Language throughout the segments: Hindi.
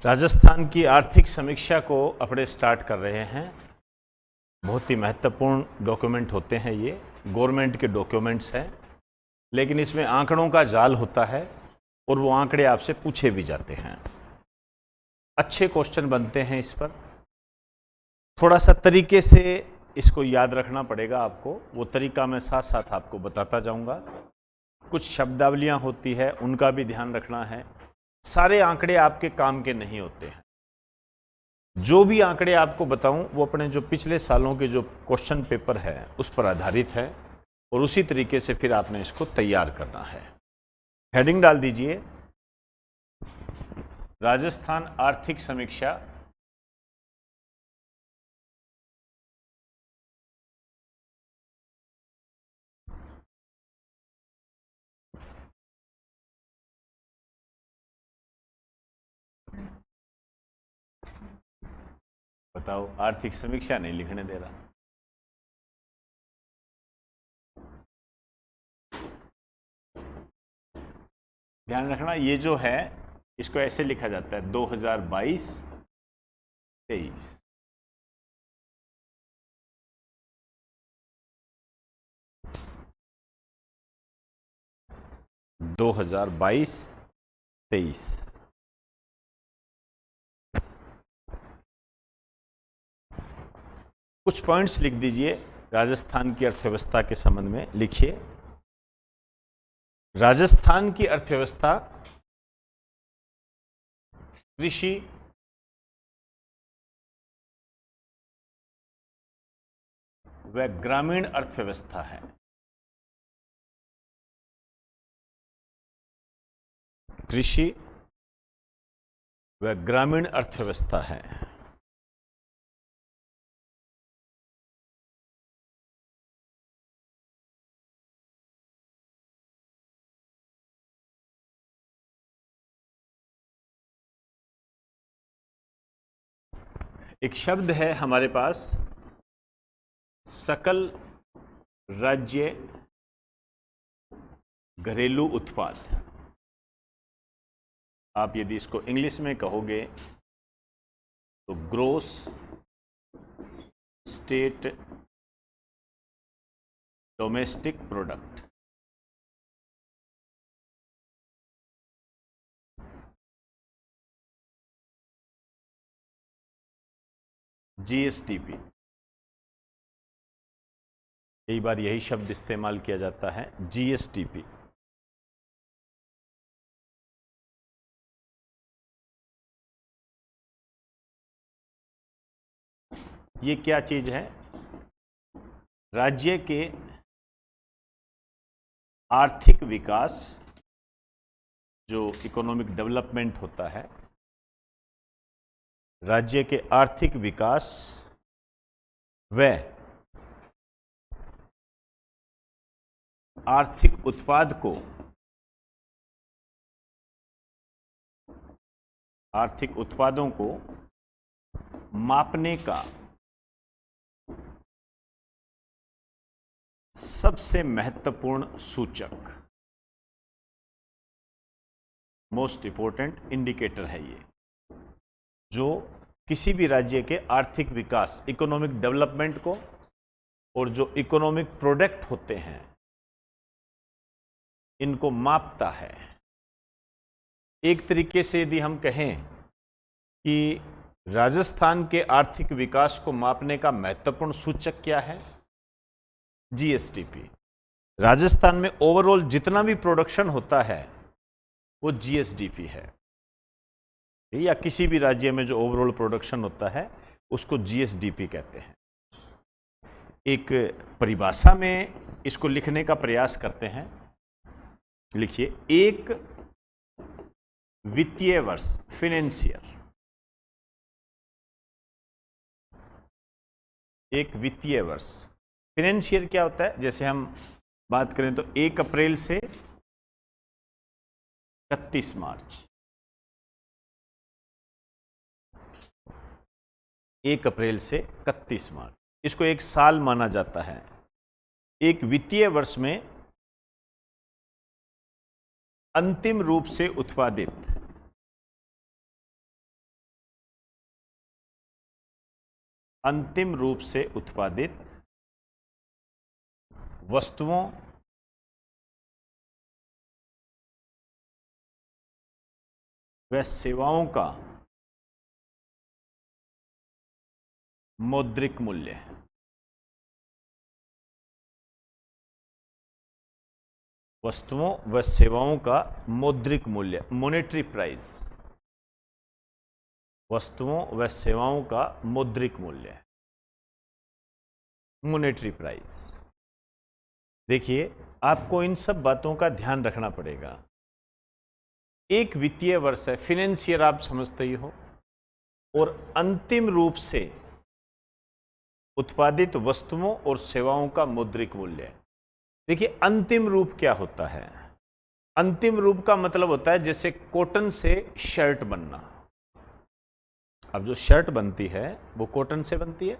राजस्थान की आर्थिक समीक्षा को अपने स्टार्ट कर रहे हैं। बहुत ही महत्वपूर्ण डॉक्यूमेंट होते हैं ये, गवर्नमेंट के डॉक्यूमेंट्स हैं, लेकिन इसमें आंकड़ों का जाल होता है और वो आंकड़े आपसे पूछे भी जाते हैं। अच्छे क्वेश्चन बनते हैं इस पर। थोड़ा सा तरीके से इसको याद रखना पड़ेगा आपको, वो तरीका मैं साथ साथ आपको बताता जाऊंगा। कुछ शब्दावलियां होती है, उनका भी ध्यान रखना है। सारे आंकड़े आपके काम के नहीं होते हैं। जो भी आंकड़े आपको बताऊं वो अपने जो पिछले सालों के जो क्वेश्चन पेपर है उस पर आधारित है और उसी तरीके से फिर आपने इसको तैयार करना है। हेडिंग डाल दीजिए, राजस्थान आर्थिक समीक्षा। बताओ, आर्थिक समीक्षा नहीं लिखने दे रहा। ध्यान रखना, ये जो है इसको ऐसे लिखा जाता है 2022-23। 2022-23 कुछ पॉइंट्स लिख दीजिए राजस्थान की अर्थव्यवस्था के संबंध में। लिखिए, राजस्थान की अर्थव्यवस्था कृषि, व ग्रामीण अर्थव्यवस्था है। कृषि व ग्रामीण अर्थव्यवस्था है। एक शब्द है हमारे पास, सकल राज्य घरेलू उत्पाद। आप यदि इसको इंग्लिश में कहोगे तो gross state domestic product. GSTP, कई बार यही शब्द इस्तेमाल किया जाता है, जीएसटीपी। ये क्या चीज है? राज्य के आर्थिक विकास, जो इकोनॉमिक डेवलपमेंट होता है, राज्य के आर्थिक विकास व आर्थिक उत्पाद को, आर्थिक उत्पादों को मापने का सबसे महत्वपूर्ण सूचक, मोस्ट इंपॉर्टेंट इंडिकेटर है ये, जो किसी भी राज्य के आर्थिक विकास, इकोनॉमिक डेवलपमेंट को और जो इकोनॉमिक प्रोडक्ट होते हैं इनको मापता है। एक तरीके से यदि हम कहें कि राजस्थान के आर्थिक विकास को मापने का महत्वपूर्ण सूचक क्या है? जीएसटीपी। राजस्थान में ओवरऑल जितना भी प्रोडक्शन होता है वो जीएसडीपी है, या किसी भी राज्य में जो ओवरऑल प्रोडक्शन होता है उसको जीएसडीपी कहते हैं। एक परिभाषा में इसको लिखने का प्रयास करते हैं। लिखिए, एक वित्तीय वर्ष, फिनेंशियर, एक वित्तीय वर्ष। फिनेंशियर क्या होता है? जैसे हम बात करें तो 1 अप्रैल से 31 मार्च, 1 अप्रैल से 31 मार्च, इसको एक साल माना जाता है। एक वित्तीय वर्ष में अंतिम रूप से उत्पादित अंतिम रूप से उत्पादित वस्तुओं व सेवाओं का मौद्रिक मूल्य। वस्तुओं व सेवाओं का मौद्रिक मूल्य, मॉनेटरी प्राइस। वस्तुओं व सेवाओं का मौद्रिक मूल्य, मॉनेटरी प्राइस। देखिए, आपको इन सब बातों का ध्यान रखना पड़ेगा। एक वित्तीय वर्ष है, फिनेंशियर आप समझते ही हो, और अंतिम रूप से उत्पादित वस्तुओं और सेवाओं का मौद्रिक मूल्य। देखिए, अंतिम रूप क्या होता है? अंतिम रूप का मतलब होता है जैसे कॉटन से शर्ट बनना। अब जो शर्ट बनती है वो कॉटन से बनती है,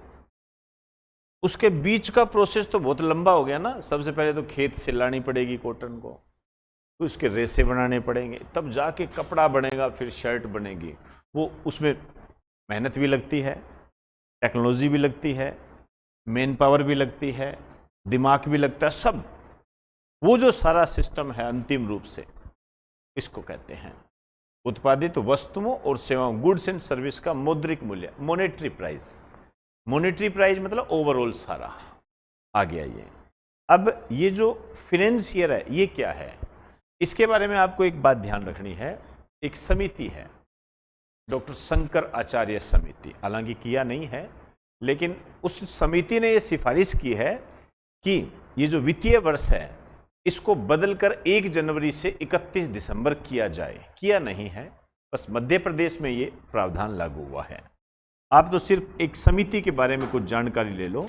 उसके बीच का प्रोसेस तो बहुत लंबा हो गया ना। सबसे पहले तो खेत से लानी पड़ेगी कॉटन को, उसके रेसे बनाने पड़ेंगे, तब जाके कपड़ा बनेगा, फिर शर्ट बनेगी। वो उसमें मेहनत भी लगती है, टेक्नोलॉजी भी लगती है, मैन पावर भी लगती है, दिमाग भी लगता है, सब। वो जो सारा सिस्टम है अंतिम रूप से, इसको कहते हैं उत्पादित वस्तुओं और सेवाओं, गुड्स एंड सर्विस का मौद्रिक मूल्य, मॉनेटरी प्राइस। मॉनेटरी प्राइस मतलब ओवरऑल सारा आ गया ये। अब ये जो फिनेंशियर है ये क्या है, इसके बारे में आपको एक बात ध्यान रखनी है। एक समिति है, डॉक्टर शंकर आचार्य समिति, हालांकि किया नहीं है, लेकिन उस समिति ने ये सिफारिश की है कि ये जो वित्तीय वर्ष है इसको बदलकर 1 जनवरी से 31 दिसंबर किया जाए। किया नहीं है, बस मध्य प्रदेश में ये प्रावधान लागू हुआ है। आप तो सिर्फ एक समिति के बारे में कुछ जानकारी ले लो,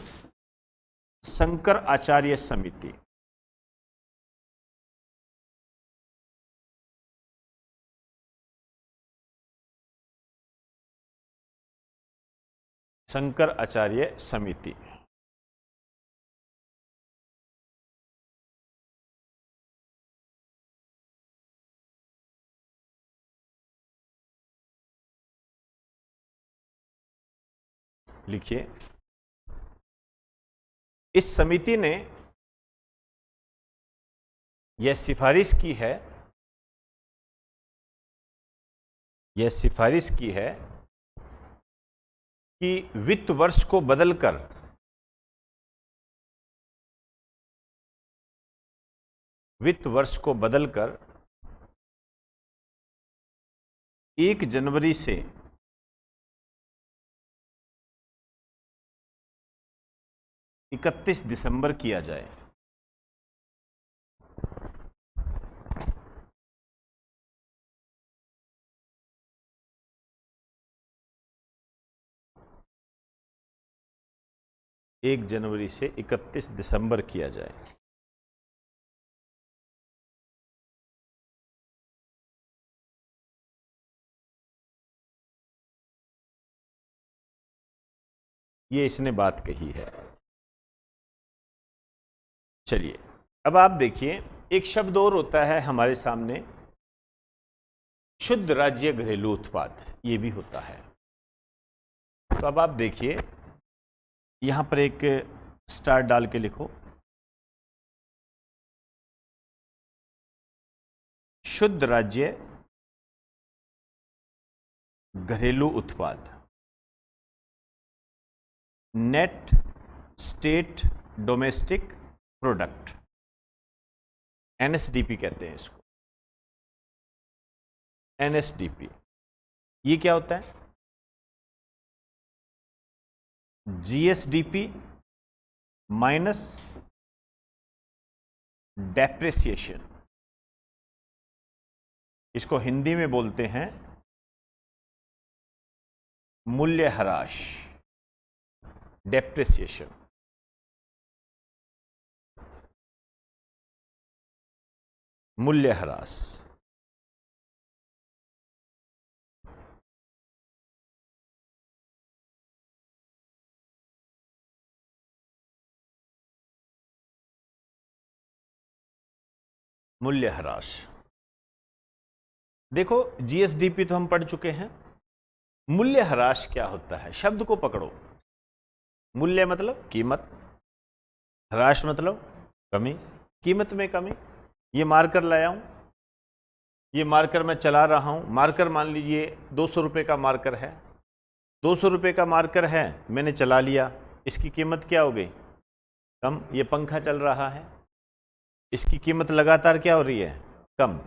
शंकर आचार्य समिति। शंकर आचार्य समिति, लिखिए। इस समिति ने यह सिफारिश की है, कि वित्त वर्ष को बदलकर वित्त वर्ष को बदलकर 1 जनवरी से 31 दिसंबर किया जाए। एक जनवरी से 31 दिसंबर किया जाए। ये इसने बात कही है। चलिए, अब आप देखिए, एक शब्द और होता है हमारे सामने, शुद्ध राज्य घरेलू उत्पाद, ये भी होता है। तो अब आप देखिए, यहां पर एक स्टार डाल के लिखो, शुद्ध राज्य घरेलू उत्पाद, net state domestic product, NSDP कहते हैं इसको। एनएसडीपी ये क्या होता है? जीएसडीपी माइनस डेप्रिसिएशन, इसको हिंदी में बोलते हैं मूल्यह्रास, डेप्रिसिएशन। मूल्यह्रास। मूल्यह्रास। देखो, जीएसडीपी तो हम पढ़ चुके हैं। मूल्यह्रास क्या होता है, शब्द को पकड़ो। मूल्य मतलब कीमत, ह्रास मतलब कमी, कीमत में कमी। ये मार्कर लाया हूं, ये मार्कर मैं चला रहा हूं, मार्कर मान लीजिए 200 रुपये का मार्कर है, 200 रुपये का मार्कर है, मैंने चला लिया, इसकी कीमत क्या हो गई? कम। ये पंखा चल रहा है, इसकी कीमत लगातार क्या हो रही है? कम।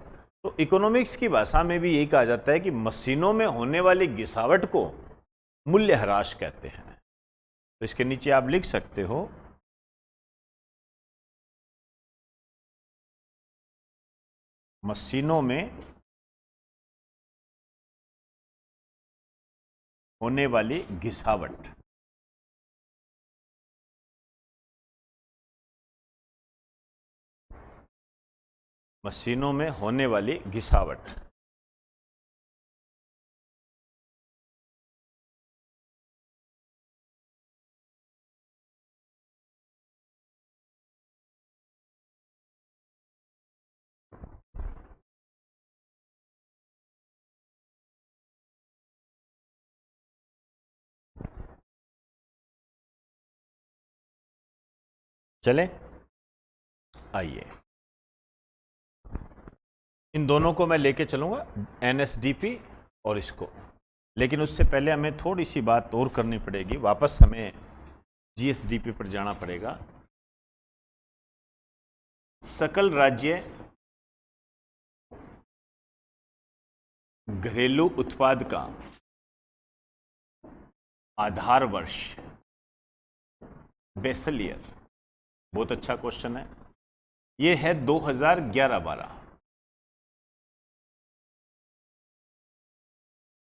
तो इकोनॉमिक्स की भाषा में भी यही कहा जाता है कि मशीनों में होने वाली गिरावट को मूल्यह्रास कहते हैं। तो इसके नीचे आप लिख सकते हो मशीनों में होने वाली घिसावट। मशीनों में होने वाली घिसावट। चले, आइए इन दोनों को मैं लेके चलूंगा, एनएसडीपी और इसको। लेकिन उससे पहले हमें थोड़ी सी बात और करनी पड़ेगी, वापस हमें जीएसडीपी पर जाना पड़ेगा। सकल राज्य घरेलू उत्पाद का आधार वर्ष, बेसल ईयर। बहुत अच्छा क्वेश्चन है। ये है 2011-12।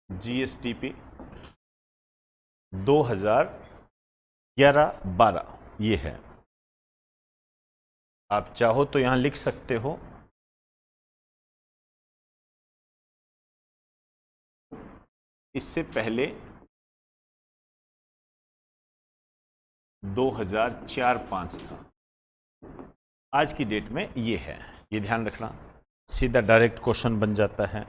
जीएसटीपी 2011-12 ये है। आप चाहो तो यहां लिख सकते हो इससे पहले 2004-5 था, आज की डेट में ये है। ये ध्यान रखना, सीधा डायरेक्ट क्वेश्चन बन जाता है।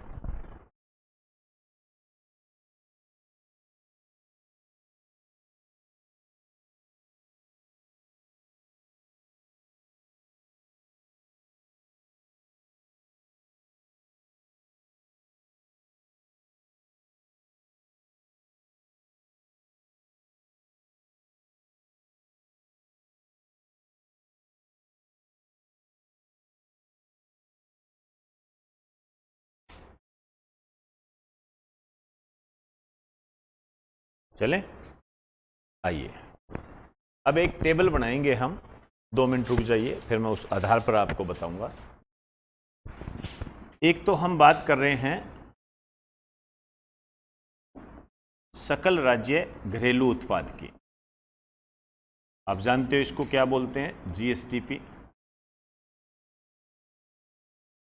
चलें, आइए अब एक टेबल बनाएंगे हम। 2 मिनट रुक जाइए, फिर मैं उस आधार पर आपको बताऊंगा। एक तो हम बात कर रहे हैं सकल राज्य घरेलू उत्पाद की। आप जानते हो इसको क्या बोलते हैं? जीएसटीपी।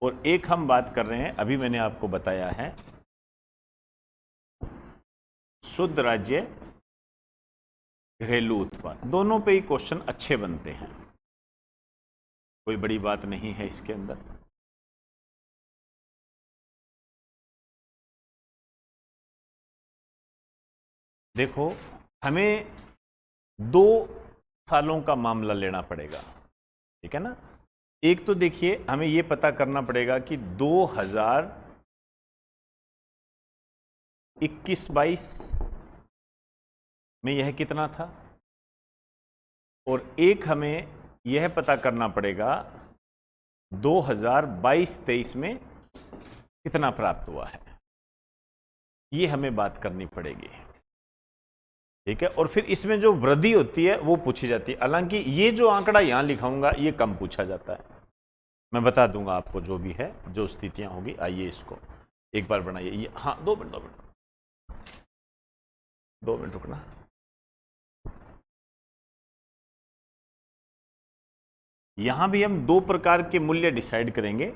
और एक हम बात कर रहे हैं, अभी मैंने आपको बताया है, शुद्ध राज्य घरेलू उत्पाद। दोनों पे ही क्वेश्चन अच्छे बनते हैं, कोई बड़ी बात नहीं है इसके अंदर। देखो, हमें 2 सालों का मामला लेना पड़ेगा, ठीक है ना। एक तो देखिए, हमें यह पता करना पड़ेगा कि 2021-22 में यह कितना था, और एक हमें यह पता करना पड़ेगा 2022-23 में कितना प्राप्त हुआ है। ये हमें बात करनी पड़ेगी, ठीक है। और फिर इसमें जो वृद्धि होती है वो पूछी जाती है। हालांकि ये जो आंकड़ा यहां लिखाऊंगा ये कम पूछा जाता है, मैं बता दूंगा आपको जो भी है, जो स्थितियां होगी। आइए इसको एक बार बनाइए। ये हाँ, 2 मिनट 2 मिनट रुकना। यहां भी हम 2 प्रकार के मूल्य डिसाइड करेंगे,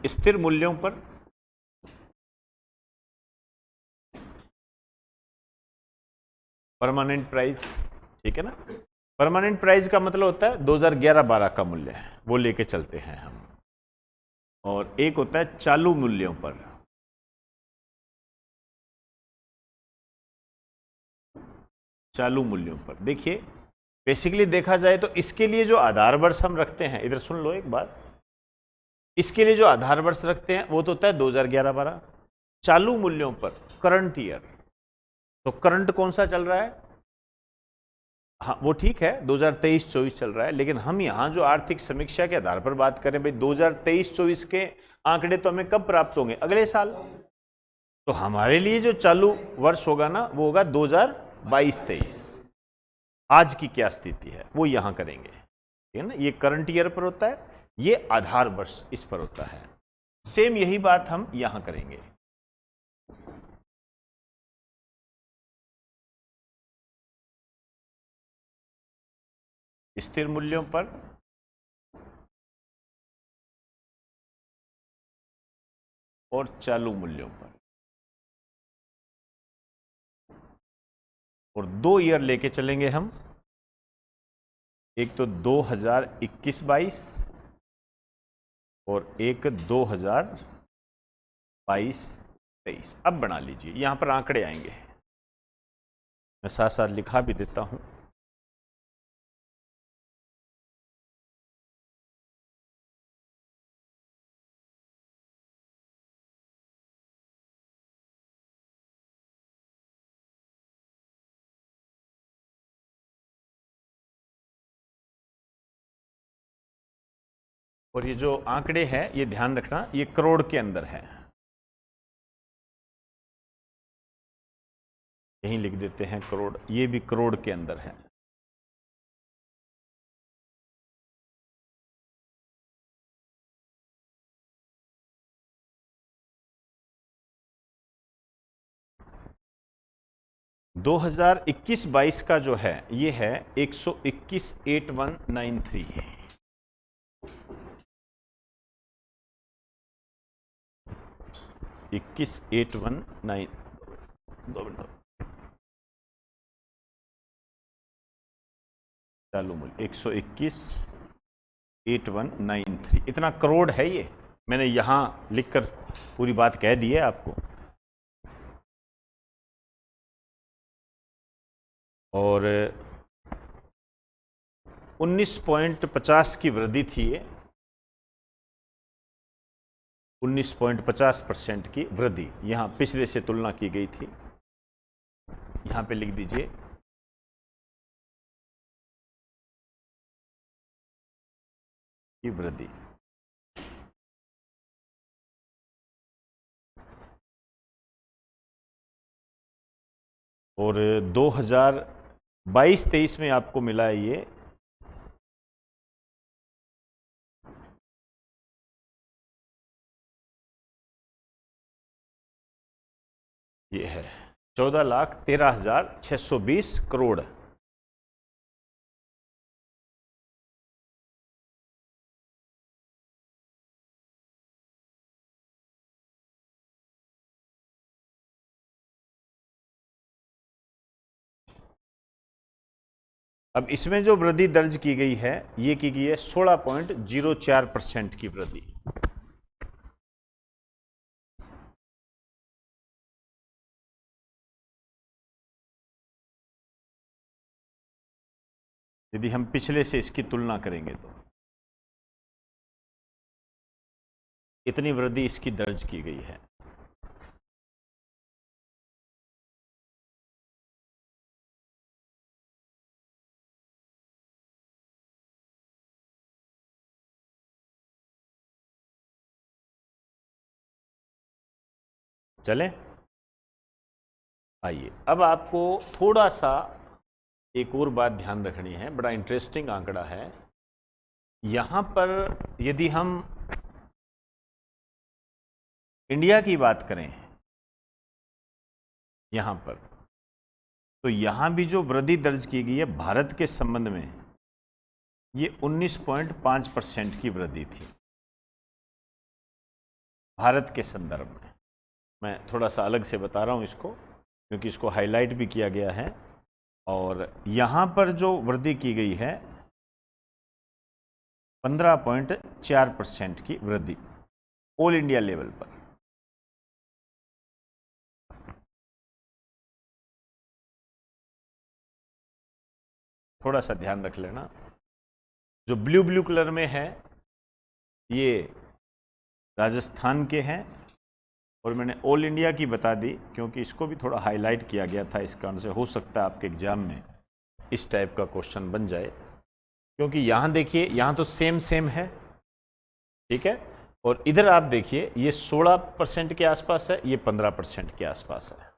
स्थिर मूल्यों पर परमानेंट प्राइस, ठीक है ना। परमानेंट प्राइस का मतलब होता है 2011-12 का मूल्य है, वो लेके चलते हैं हम। और एक होता है चालू मूल्यों पर। चालू मूल्यों पर। देखिए बेसिकली देखा जाए तो इसके लिए जो आधार वर्ष हम रखते हैं, इधर सुन लो एक बात, इसके लिए जो आधार वर्ष रखते हैं वो तो होता है 2011-12। चालू मूल्यों पर करंट ईयर, तो करंट कौन सा चल रहा है? हाँ वो ठीक है 2023-24 चल रहा है, लेकिन हम यहां जो आर्थिक समीक्षा के आधार पर बात करें भाई 2023-24 के आंकड़े तो हमें कब प्राप्त होंगे? अगले साल। तो हमारे लिए जो चालू वर्ष होगा ना वो होगा 2022-23। आज की क्या स्थिति है वो यहां करेंगे, ठीक है ना। ये करंट ईयर पर होता है, ये आधार वर्ष इस पर होता है। सेम यही बात हम यहां करेंगे। स्थिर मूल्यों पर और चालू मूल्यों पर, और 2 ईयर लेके चलेंगे हम। एक तो 2021-22 और एक 2022-23। अब बना लीजिए, यहां पर आंकड़े आएंगे, मैं साथ साथ लिखा भी देता हूं। और ये जो आंकड़े हैं ये ध्यान रखना, ये करोड़ के अंदर है, यहीं लिख देते हैं करोड़, ये भी करोड़ के अंदर है। दो 2021-22 का जो है ये है 121,8193। 21,819, 2 मिनट, चालू मूल्य 121,8193, इतना करोड़ है ये। मैंने यहां लिखकर पूरी बात कह दी है आपको। और 19.50 की वृद्धि थी ये, 19.50% की वृद्धि यहां पिछले से तुलना की गई थी। यहां पे लिख दीजिए की वृद्धि। और 2022-23 में आपको मिला है ये है 14,13,620 करोड़। अब इसमें जो वृद्धि दर्ज की गई है ये की गई है 16.04% की वृद्धि। यदि हम पिछले से इसकी तुलना करेंगे तो इतनी वृद्धि इसकी दर्ज की गई है। चलें, आइए अब आपको थोड़ा सा एक और बात ध्यान रखनी है, बड़ा इंटरेस्टिंग आंकड़ा है। यहां पर यदि हम इंडिया की बात करें यहां पर, तो यहां भी जो वृद्धि दर्ज की गई है भारत के संबंध में ये 19.5% की वृद्धि थी भारत के संदर्भ में। मैं थोड़ा सा अलग से बता रहा हूं इसको क्योंकि इसको हाईलाइट भी किया गया है। और यहां पर जो वृद्धि की गई है 15.4% की वृद्धि ऑल इंडिया लेवल पर। थोड़ा सा ध्यान रख लेना। जो ब्लू ब्लू कलर में है ये राजस्थान के हैं, और मैंने ऑल इंडिया की बता दी क्योंकि इसको भी थोड़ा हाईलाइट किया गया था। इस कारण से हो सकता है आपके एग्जाम में इस टाइप का क्वेश्चन बन जाए, क्योंकि यहाँ देखिए यहाँ तो सेम सेम है, ठीक है, और इधर आप देखिए ये 16% के आसपास है, ये 15% के आसपास है।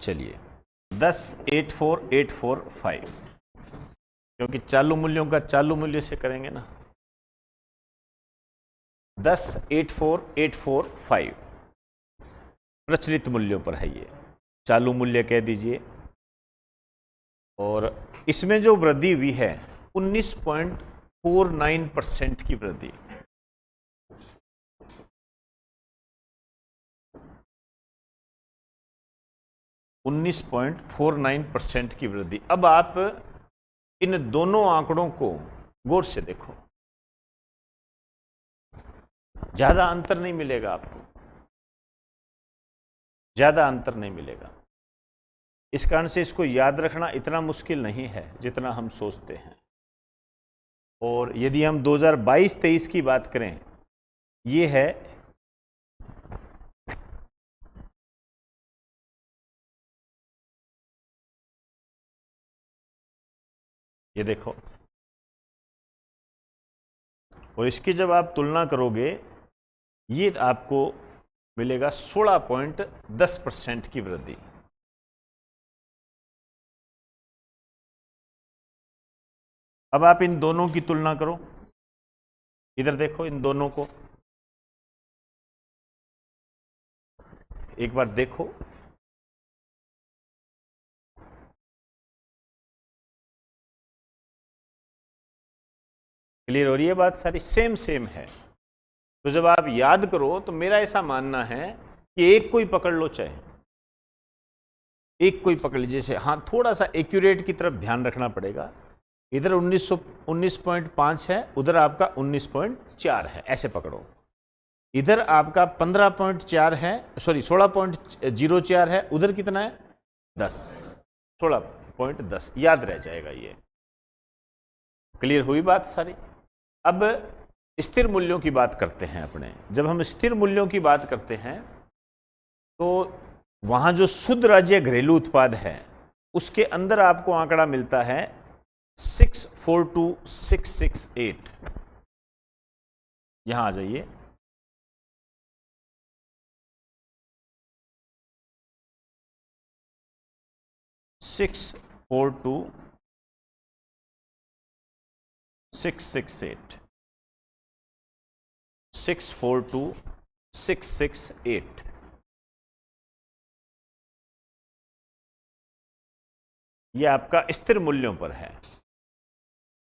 चलिए 10, 8, 4, 8, 4, 5, क्योंकि चालू मूल्यों का चालू मूल्य से करेंगे ना। 10, 8, 4, 8, 4, 5 प्रचलित मूल्यों पर है, ये चालू मूल्य कह दीजिए। और इसमें जो वृद्धि हुई है 19.49% की वृद्धि। %19.49 की वृद्धि। अब आप इन दोनों आंकड़ों को गौर से देखो, ज्यादा अंतर नहीं मिलेगा आपको, ज्यादा अंतर नहीं मिलेगा। इस कारण से इसको याद रखना इतना मुश्किल नहीं है जितना हम सोचते हैं। और यदि हम 2022-23 की बात करें, ये है ये देखो, और इसकी जब आप तुलना करोगे ये आपको मिलेगा 16.10% की वृद्धि। अब आप इन दोनों की तुलना करो, इधर देखो इन दोनों को एक बार देखो। क्लियर हो रही है बात? सारी सेम सेम है। तो जब आप याद करो तो मेरा ऐसा मानना है कि एक कोई पकड़ लो, चाहे एक कोई पकड़ लीजिए। जैसे हाँ, थोड़ा सा एक्यूरेट की तरफ ध्यान रखना पड़ेगा। इधर 19.5 है, उधर आपका 19.4 है, ऐसे पकड़ो। इधर आपका 15.4 है, सॉरी 16.04 है, उधर कितना है 10, 16.10 याद रह जाएगा ये। क्लियर हुई बात सारी? अब स्थिर मूल्यों की बात करते हैं अपने। जब हम स्थिर मूल्यों की बात करते हैं तो वहां जो शुद्ध राज्य घरेलू उत्पाद है उसके अंदर आपको आंकड़ा मिलता है 642,668। यहां आ जाइए। 642,668, 642,668। यह आपका स्थिर मूल्यों पर है,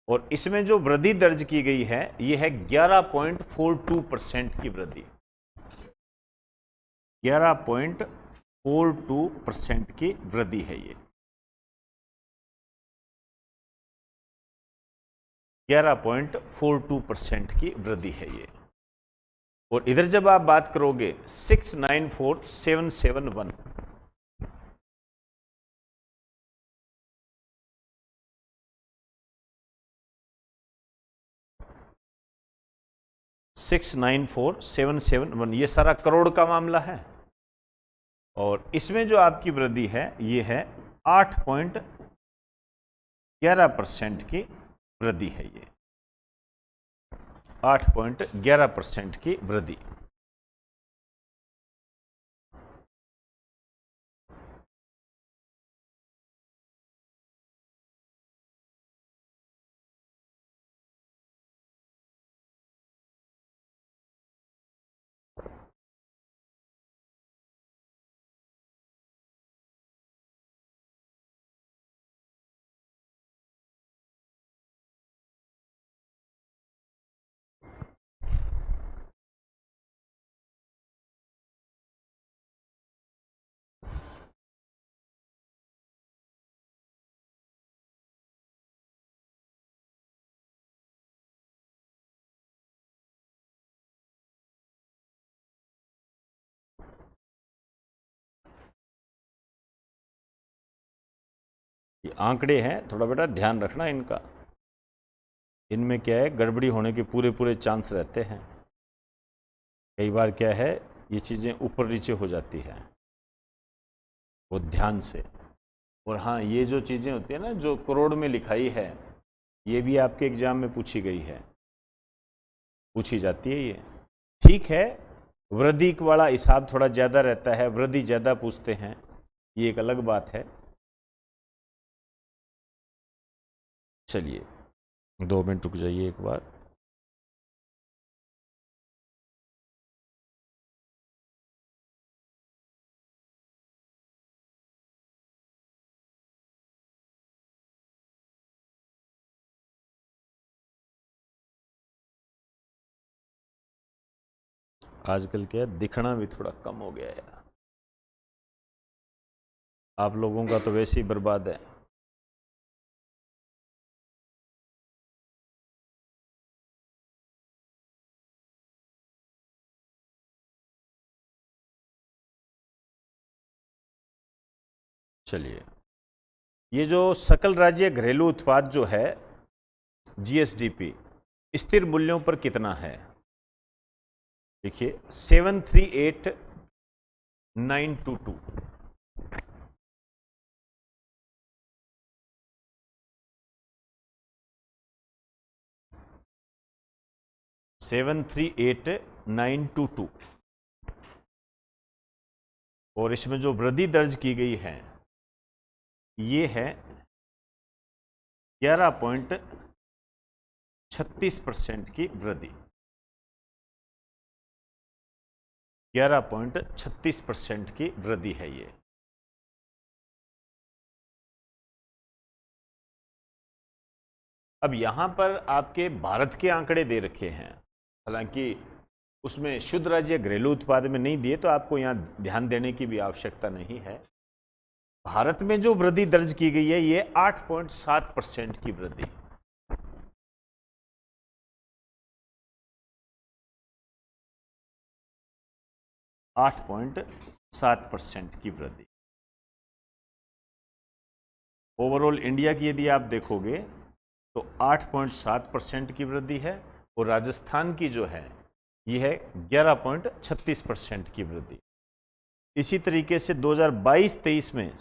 और इसमें जो वृद्धि दर्ज की गई है यह है 11.42% की वृद्धि। 11.42% की वृद्धि है ये। 11.42% की वृद्धि है ये। और इधर जब आप बात करोगे 694,771, 694,771, ये सारा करोड़ का मामला है। और इसमें जो आपकी वृद्धि है ये है 8.11% की वृद्धि है ये। 8.11% की वृद्धि। आंकड़े हैं, थोड़ा बेटा ध्यान रखना इनका। इनमें क्या है, गड़बड़ी होने के पूरे पूरे चांस रहते हैं। कई बार क्या है, ये चीज़ें ऊपर नीचे हो जाती है, वो ध्यान से। और हाँ, ये जो चीज़ें होती है ना, जो करोड़ में लिखाई है, ये भी आपके एग्जाम में पूछी गई है, पूछी जाती है ये। ठीक है, वृद्धि वाला हिसाब थोड़ा ज़्यादा रहता है, वृद्धि ज़्यादा पूछते हैं, ये एक अलग बात है। चलिए 2 मिनट रुक जाइए एक बार। आजकल क्या है, दिखना भी थोड़ा कम हो गया है। आप लोगों का तो वैसे ही बर्बाद है। चलिए, ये जो सकल राज्य घरेलू उत्पाद जो है जीएसडीपी, स्थिर मूल्यों पर कितना है? देखिए 738922। 738922। और इसमें जो वृद्धि दर्ज की गई है ये है 11.36% की वृद्धि। 11.36% की वृद्धि है ये। अब यहां पर आपके भारत के आंकड़े दे रखे हैं, हालांकि उसमें शुद्ध राज्य घरेलू उत्पाद में नहीं दिए, तो आपको यहां ध्यान देने की भी आवश्यकता नहीं है। भारत में जो वृद्धि दर्ज की गई है ये 8.7% की वृद्धि। आठ 8.7% की वृद्धि। ओवरऑल इंडिया की यदि आप देखोगे तो 8.7% की वृद्धि है, और राजस्थान की जो है ये है 11.36% की वृद्धि। इसी तरीके से 2022-23 में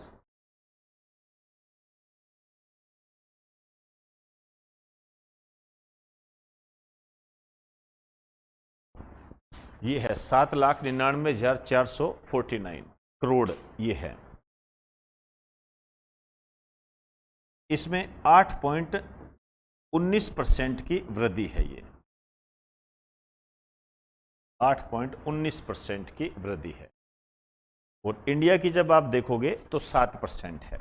ये है 7,99,449 करोड़, ये है। इसमें 8.19% की वृद्धि है ये। 8.19% की वृद्धि है। और इंडिया की जब आप देखोगे तो 7% है।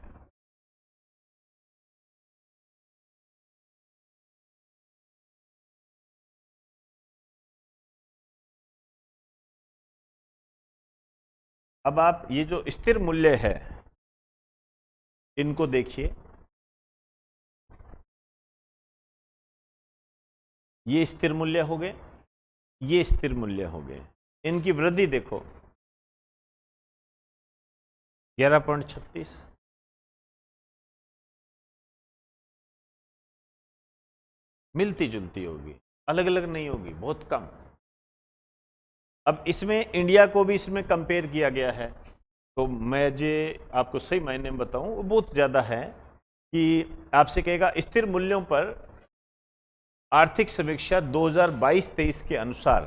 अब आप ये जो स्थिर मूल्य है इनको देखिए, ये स्थिर मूल्य हो गए, ये स्थिर मूल्य हो गए। इनकी वृद्धि देखो 11.36। मिलती जुलती होगी, अलग अलग नहीं होगी, बहुत कम। अब इसमें इंडिया को भी इसमें कंपेयर किया गया है, तो मैं जे आपको सही मायने में बताऊं, वो बहुत ज़्यादा है कि आपसे कहेगा स्थिर मूल्यों पर आर्थिक समीक्षा 2022-23 के अनुसार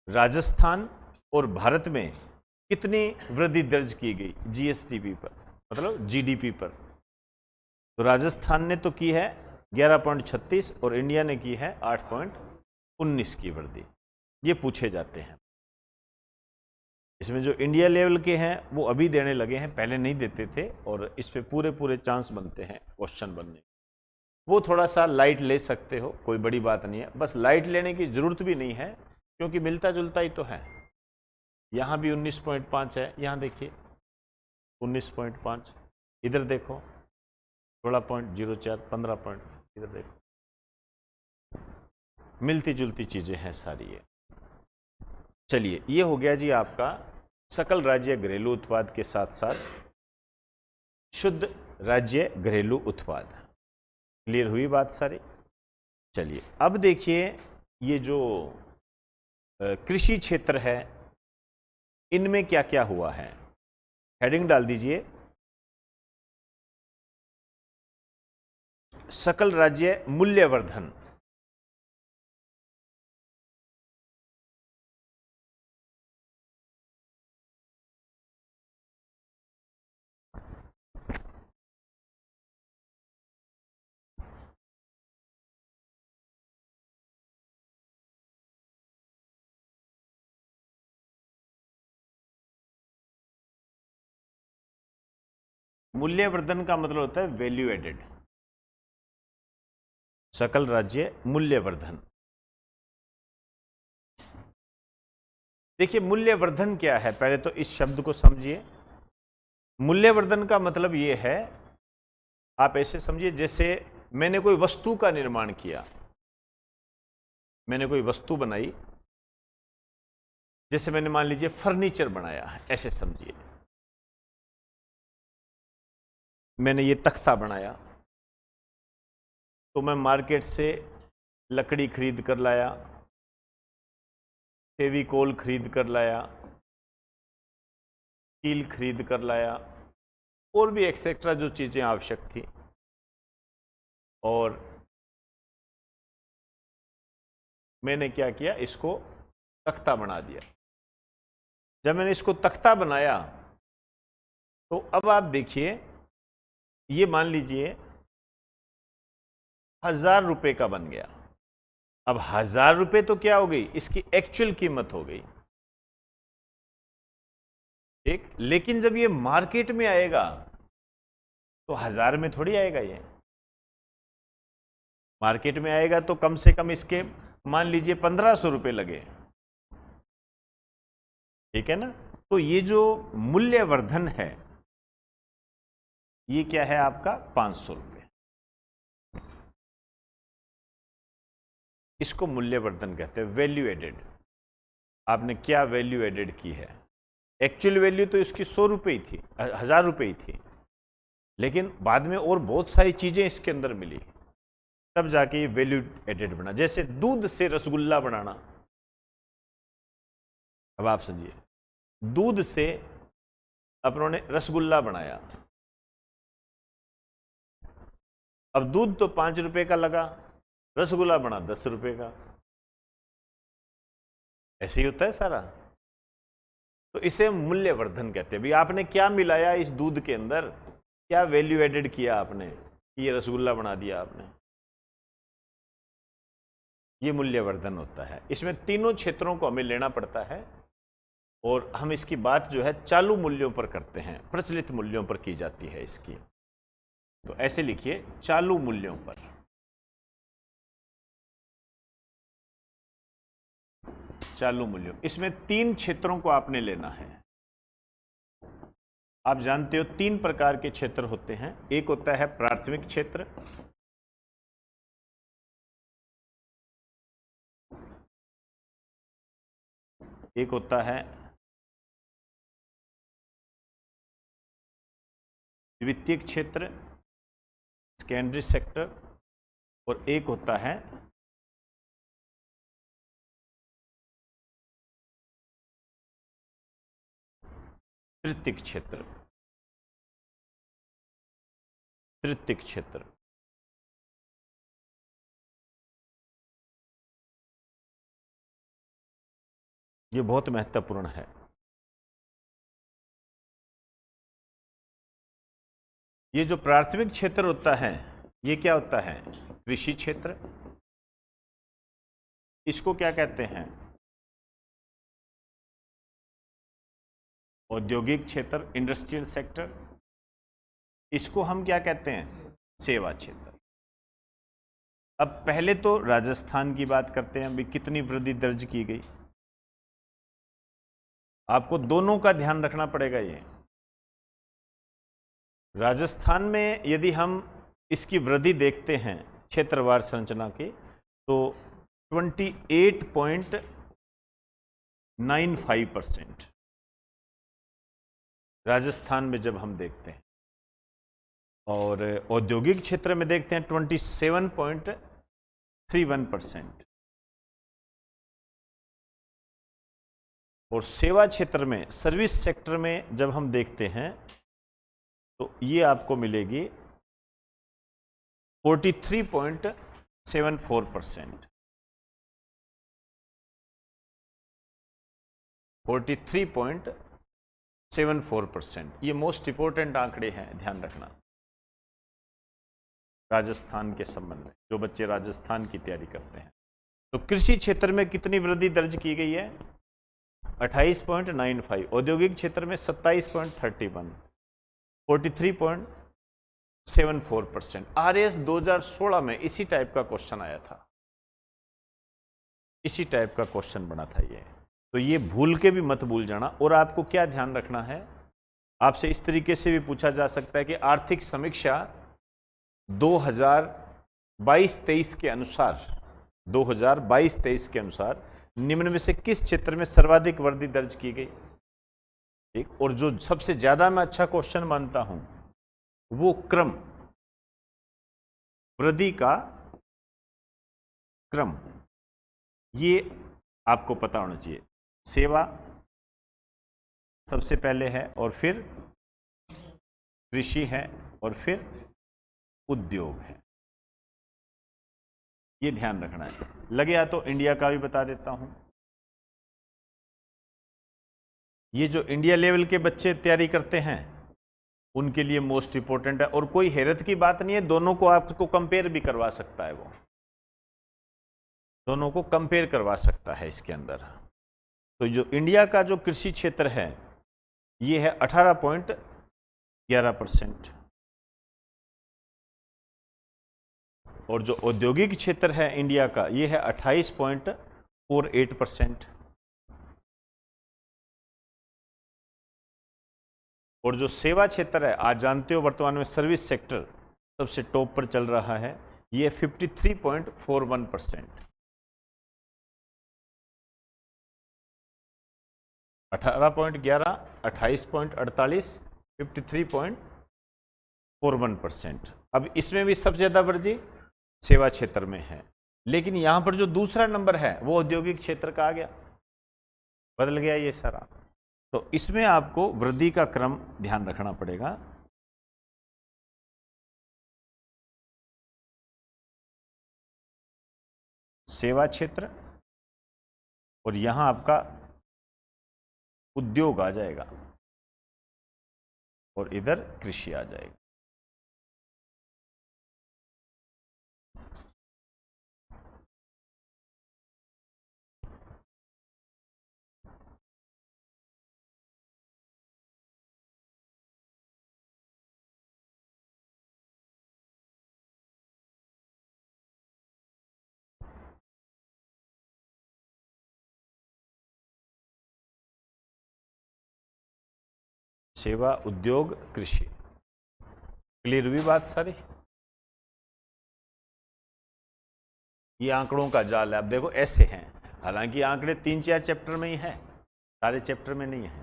राजस्थान और भारत में कितनी वृद्धि दर्ज की गई जीएसडीपी पर, मतलब जीडीपी पर। तो राजस्थान ने तो की है 11.36 और इंडिया ने की है 8.19 की वृद्धि। ये पूछे जाते हैं। इसमें जो इंडिया लेवल के हैं वो अभी देने लगे हैं, पहले नहीं देते थे, और इस पे पूरे पूरे चांस बनते हैं क्वेश्चन बनने। वो थोड़ा सा लाइट ले सकते हो, कोई बड़ी बात नहीं है, बस लाइट लेने की जरूरत भी नहीं है क्योंकि मिलता जुलता ही तो है। यहाँ भी 19.5 है, यहाँ देखिए 19.5, इधर देखो 16.04, 15 पॉइंट, इधर देखो, मिलती जुलती चीजें हैं सारी ये। चलिए, ये हो गया जी आपका सकल राज्य घरेलू उत्पाद के साथ साथ शुद्ध राज्य घरेलू उत्पाद। क्लियर हुई बात सारी? चलिए अब देखिए ये जो कृषि क्षेत्र है इनमें क्या क्या हुआ है। हेडिंग डाल दीजिए, सकल राज्य मूल्यवर्धन। मूल्यवर्धन का मतलब होता है वैल्यू एडेड। सकल राज्य मूल्यवर्धन। देखिए मूल्यवर्धन क्या है, पहले तो इस शब्द को समझिए। मूल्यवर्धन का मतलब यह है, आप ऐसे समझिए जैसे मैंने कोई वस्तु का निर्माण किया, मैंने कोई वस्तु बनाई, जैसे मैंने मान लीजिए फर्नीचर बनाया है, ऐसे समझिए। मैंने ये तख्ता बनाया तो मैं मार्केट से लकड़ी खरीद कर लाया, फेविकोल खरीद कर लाया, कील खरीद कर लाया और भी एक्सेट्रा जो चीज़ें आवश्यक थी, और मैंने क्या किया, इसको तख्ता बना दिया। जब मैंने इसको तख्ता बनाया तो अब आप देखिए ये मान लीजिए 1000 रुपए का बन गया। अब 1000 रुपए तो क्या हो गई, इसकी एक्चुअल कीमत हो गई, ठीक। लेकिन जब ये मार्केट में आएगा तो 1000 में थोड़ी आएगा, ये मार्केट में आएगा तो कम से कम इसके मान लीजिए 1500 रुपए लगे, ठीक है ना। तो ये जो मूल्यवर्धन है ये क्या है आपका 500 रुपए। इसको मूल्यवर्धन कहते हैं, वैल्यू एडेड। आपने क्या वैल्यू एडेड की है। एक्चुअल वैल्यू तो इसकी 100 रुपए ही थी, 1000 रुपए ही थी, लेकिन बाद में और बहुत सारी चीजें इसके अंदर मिली, तब जाके ये वैल्यू एडेड बना। जैसे दूध से रसगुल्ला बनाना, अब आप समझिए, दूध से अपनों ने रसगुल्ला बनाया। अब दूध तो 5 रुपए का लगा, रसगुल्ला बना 10 रुपए का। ऐसे ही होता है सारा। तो इसे मूल्यवर्धन कहते हैं। भाई आपने क्या मिलाया इस दूध के अंदर, क्या वैल्यू एडेड किया आपने, ये रसगुल्ला बना दिया आपने, ये मूल्यवर्धन होता है। इसमें तीनों क्षेत्रों को हमें लेना पड़ता है और हम इसकी बात जो है चालू मूल्यों पर करते हैं, प्रचलित मूल्यों पर की जाती है इसकी। तो ऐसे लिखिए, चालू मूल्यों पर। चालू मूल्यों, इसमें 3 क्षेत्रों को आपने लेना है। आप जानते हो 3 प्रकार के क्षेत्र होते हैं। एक होता है प्राथमिक क्षेत्र, एक होता है द्वितीयक क्षेत्र, सेकेंडरी सेक्टर, और एक होता है तृतीयक क्षेत्र। तृतीयक क्षेत्र ये बहुत महत्वपूर्ण है। ये जो प्राथमिक क्षेत्र होता है ये क्या होता है, कृषि क्षेत्र। इसको क्या कहते हैं, औद्योगिक क्षेत्र, इंडस्ट्रियल सेक्टर। इसको हम क्या कहते हैं, सेवा क्षेत्र। अब पहले तो राजस्थान की बात करते हैं, अभी कितनी वृद्धि दर्ज की गई। आपको दोनों का ध्यान रखना पड़ेगा। ये राजस्थान में यदि हम इसकी वृद्धि देखते हैं क्षेत्रवार संरचना की, तो 28.95% राजस्थान में जब हम देखते हैं, और औद्योगिक क्षेत्र में देखते हैं 27.31%। और सेवा क्षेत्र में, सर्विस सेक्टर में जब हम देखते हैं तो ये आपको मिलेगी 43.74%। 43.74%। ये मोस्ट इंपॉर्टेंट आंकड़े हैं, ध्यान रखना राजस्थान के संबंध में, जो बच्चे राजस्थान की तैयारी करते हैं। तो कृषि क्षेत्र में कितनी वृद्धि दर्ज की गई है? 28.95। औद्योगिक क्षेत्र में 27.31। 43.74%। RAS 2016 में इसी टाइप का क्वेश्चन आया था, इसी टाइप का क्वेश्चन बना था ये। तो ये भूल के भी मत भूल जाना। और आपको क्या ध्यान रखना है, आपसे इस तरीके से भी पूछा जा सकता है कि आर्थिक समीक्षा 2022-23 के अनुसार, 2022-23 के अनुसार निम्न में से किस क्षेत्र में सर्वाधिक वृद्धि दर्ज की गई? ठीक। और जो सबसे ज्यादा मैं अच्छा क्वेश्चन मानता हूं वो क्रम, वृद्धि का क्रम, ये आपको पता होना चाहिए। सेवा सबसे पहले है और फिर कृषि है और फिर उद्योग है, ये ध्यान रखना है। लगे या तो इंडिया का भी बता देता हूं। ये जो इंडिया लेवल के बच्चे तैयारी करते हैं उनके लिए मोस्ट इंपॉर्टेंट है, और कोई हैरत की बात नहीं है, दोनों को आपको कंपेयर भी करवा सकता है, वो दोनों को कंपेयर करवा सकता है इसके अंदर। तो जो इंडिया का जो कृषि क्षेत्र है ये है 18.11%। और जो औद्योगिक क्षेत्र है इंडिया का ये है 28.48%। और जो सेवा क्षेत्र है, आज जानते हो वर्तमान में सर्विस सेक्टर सबसे टॉप पर चल रहा है, ये 53.41%। 18.11, 28.48, 53.41%। अब इसमें भी सबसे ज्यादा वृद्धि सेवा क्षेत्र में है, लेकिन यहां पर जो दूसरा नंबर है वो औद्योगिक क्षेत्र का आ गया, बदल गया ये सारा। तो इसमें आपको वृद्धि का क्रम ध्यान रखना पड़ेगा। सेवा क्षेत्र और यहां आपका उद्योग आ जाएगा और इधर कृषि आ जाएगा। सेवा, उद्योग, कृषि, क्लियर हुई बात सारी? ये आंकड़ों का जाल है। अब देखो ऐसे हैं, हालांकि आंकड़े 3-4 चैप्टर में ही हैं, सारे चैप्टर में नहीं है,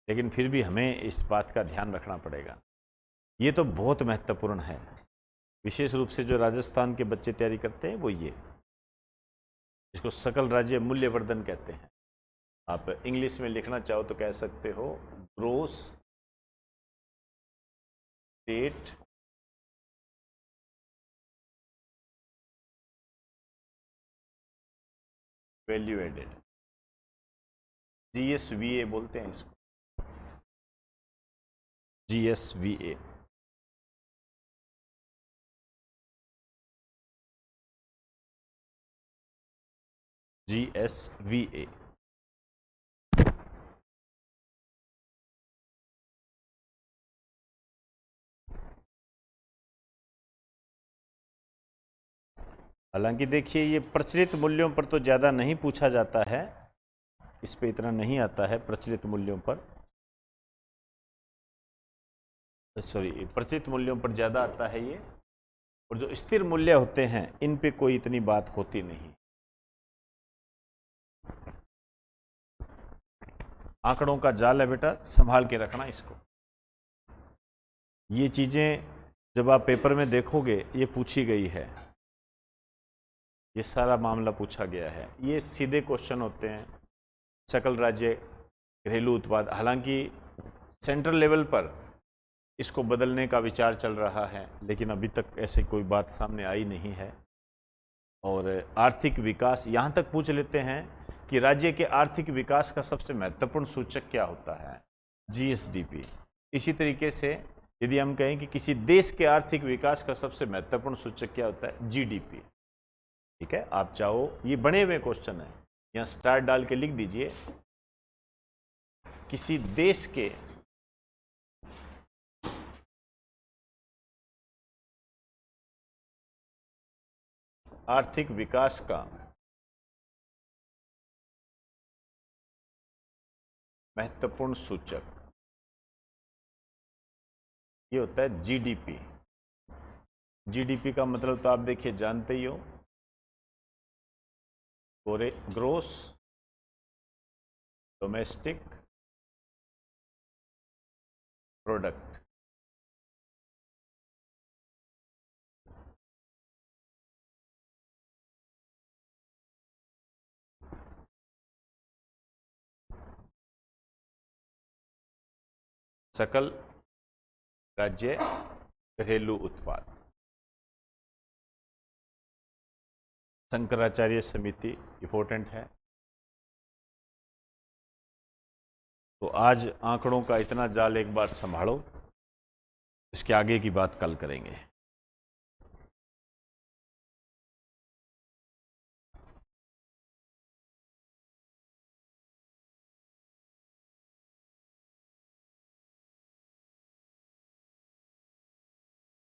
लेकिन फिर भी हमें इस बात का ध्यान रखना पड़ेगा। ये तो बहुत महत्वपूर्ण है, विशेष रूप से जो राजस्थान के बच्चे तैयारी करते हैं वो ये, इसको सकल राज्य मूल्यवर्धन कहते हैं। आप इंग्लिश में लिखना चाहो तो कह सकते हो gross state value added, GSVA बोलते हैं इसको, GSVA। GSVA। हालांकि देखिए ये प्रचलित मूल्यों पर तो ज़्यादा नहीं पूछा जाता है, इस पे इतना नहीं आता है प्रचलित मूल्यों पर, सॉरी प्रचलित मूल्यों पर ज़्यादा आता है ये, और जो स्थिर मूल्य होते हैं इन पे कोई इतनी बात होती नहीं। आंकड़ों का जाल है बेटा, संभाल के रखना इसको। ये चीज़ें जब आप पेपर में देखोगे ये पूछी गई है, ये सारा मामला पूछा गया है। ये सीधे क्वेश्चन होते हैं। सकल राज्य घरेलू उत्पाद, हालांकि सेंट्रल लेवल पर इसको बदलने का विचार चल रहा है, लेकिन अभी तक ऐसी कोई बात सामने आई नहीं है। और आर्थिक विकास यहाँ तक पूछ लेते हैं कि राज्य के आर्थिक विकास का सबसे महत्वपूर्ण सूचक क्या होता है? जीएसडीपी। इसी तरीके से यदि हम कहें कि किसी देश के आर्थिक विकास का सबसे महत्वपूर्ण सूचक क्या होता है? जीडीपी। ठीक है, आप चाहो, ये बने हुए क्वेश्चन है, यहाँ स्टार डाल के लिख दीजिए, किसी देश के आर्थिक विकास का महत्वपूर्ण सूचक ये होता है जीडीपी। जीडीपी का मतलब तो आप देखिए जानते ही हो, ग्रोस डोमेस्टिक प्रोडक्ट। सकल राज्य घरेलू उत्पाद। शंकराचार्य समिति इंपॉर्टेंट है। तो आज आंकड़ों का इतना जाल एक बार संभालो, इसके आगे की बात कल करेंगे।